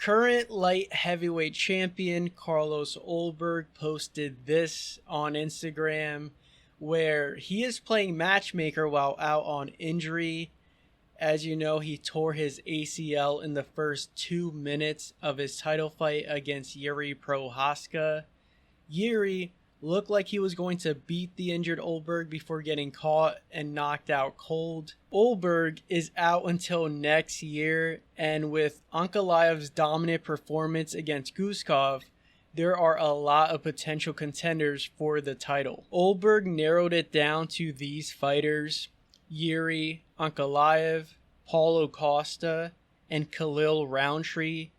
Current light heavyweight champion Carlos Ulberg posted this on Instagram where he is playing matchmaker while out on injury. As you know, he tore his ACL in the first 2 minutes of his title fight against Yuri Prohaska. Yuri looked like he was going to beat the injured Ulberg before getting caught and knocked out cold. Ulberg is out until next year, and with Ankalaev's dominant performance against Guskov, there are a lot of potential contenders for the title. Ulberg narrowed it down to these fighters: Yuri, Ankalaev, Paulo Costa, and Khalil Roundtree.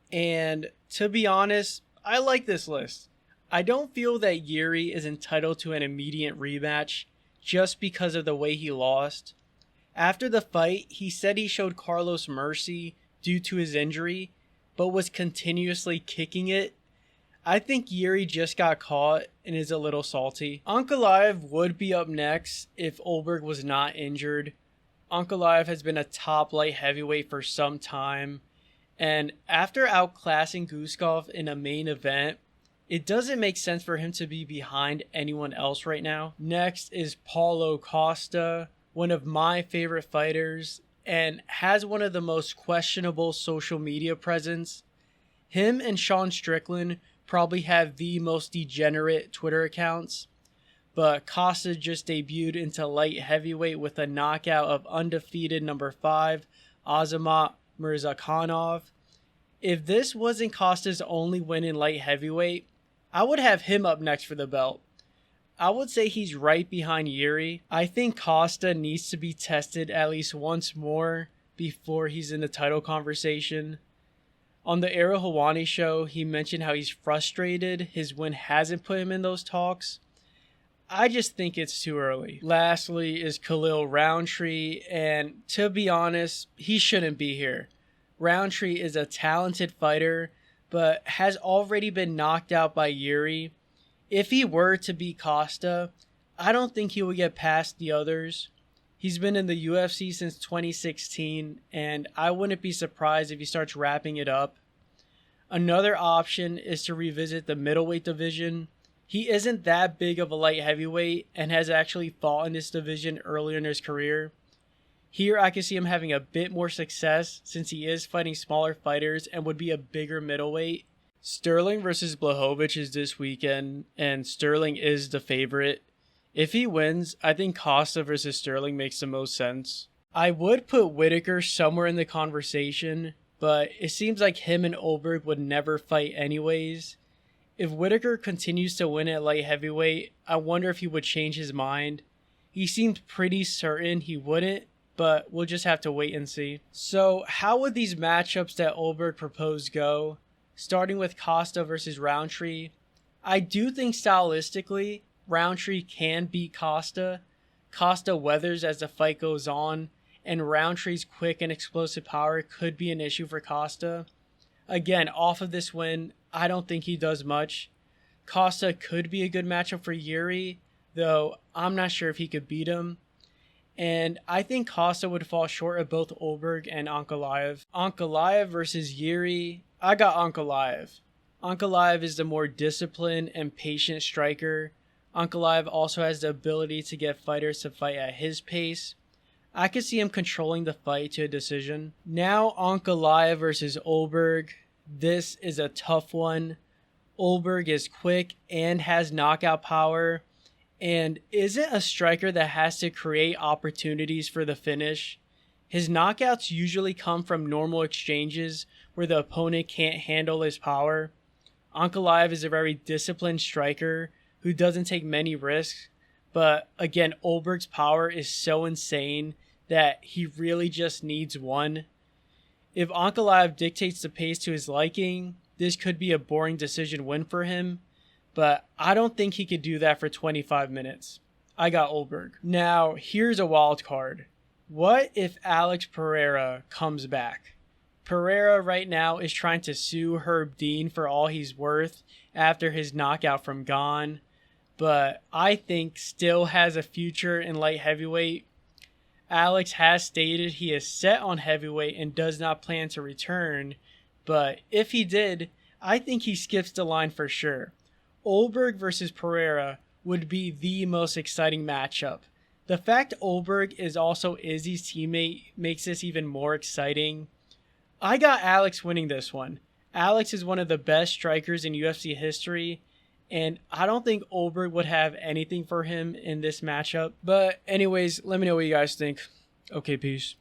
And to be honest, I like this list. I don't feel that Yuri is entitled to an immediate rematch just because of the way he lost. After the fight, he said he showed Carlos mercy due to his injury, but was continuously kicking it. I think Yuri just got caught and is a little salty. Ankalaev would be up next if Ulberg was not injured. Ankalaev has been a top light heavyweight for some time, and after outclassing Guskov in a main event, it doesn't make sense for him to be behind anyone else right now. Next is Paulo Costa, one of my favorite fighters, and has one of the most questionable social media presence. Him and Sean Strickland probably have the most degenerate Twitter accounts, but Costa just debuted into light heavyweight with a knockout of undefeated number 5, Azamat Murzakanov. If this wasn't Costa's only win in light heavyweight, I would have him up next for the belt. I would say he's right behind Yuri. I think Costa needs to be tested at least once more before he's in the title conversation. On the Ariel Helwani show, he mentioned how he's frustrated his win hasn't put him in those talks. I just think it's too early. Lastly is Khalil Roundtree, and to be honest, he shouldn't be here. Roundtree is a talented fighter, but has already been knocked out by Yuri. If he were to beat Costa, I don't think he would get past the others. He's been in the UFC since 2016, and I wouldn't be surprised if he starts wrapping it up. Another option is to revisit the middleweight division. He isn't that big of a light heavyweight and has actually fought in this division earlier in his career. Here I can see him having a bit more success since he is fighting smaller fighters and would be a bigger middleweight. Sterling versus Blachowicz is this weekend, and Sterling is the favorite. If he wins, I think Costa versus Sterling makes the most sense. I would put Whittaker somewhere in the conversation, but it seems like him and Ulberg would never fight anyways. If Whittaker continues to win at light heavyweight, I wonder if he would change his mind. He seemed pretty certain he wouldn't, but we'll just have to wait and see. So how would these matchups that Ulberg proposed go? Starting with Costa versus Roundtree, I do think stylistically, Roundtree can beat Costa. Costa weathers as the fight goes on, and Roundtree's quick and explosive power could be an issue for Costa. Again, off of this win, I don't think he does much. Costa could be a good matchup for Yuri, though I'm not sure if he could beat him. And I think Costa would fall short of both Ulberg and Ankalaev. Ankalaev versus Yuri, I got Ankalaev. Ankalaev is the more disciplined and patient striker. Ankalaev also has the ability to get fighters to fight at his pace. I could see him controlling the fight to a decision. Now Ankalaev versus Ulberg. This is a tough one. Ulberg is quick and has knockout power, and isn't a striker that has to create opportunities for the finish. His knockouts usually come from normal exchanges where the opponent can't handle his power. Ankalaev is a very disciplined striker who doesn't take many risks, but again, Ulberg's power is so insane that he really just needs one. If Ankalaev dictates the pace to his liking, this could be a boring decision win for him, but I don't think he could do that for 25 minutes. I got Ulberg. Now, here's a wild card. What if Alex Pereira comes back? Pereira right now is trying to sue Herb Dean for all he's worth after his knockout from Gane, but I think still has a future in light heavyweight. Alex has stated he is set on heavyweight and does not plan to return, But if he did, I think he skips the line for sure. Olberg versus Pereira would be the most exciting matchup. The fact Olberg is also Izzy's teammate makes this even more exciting. I got Alex winning this one. Alex is one of the best strikers in UFC history, and I don't think Olberg would have anything for him in this matchup. But anyways, let me know what you guys think. Okay, peace.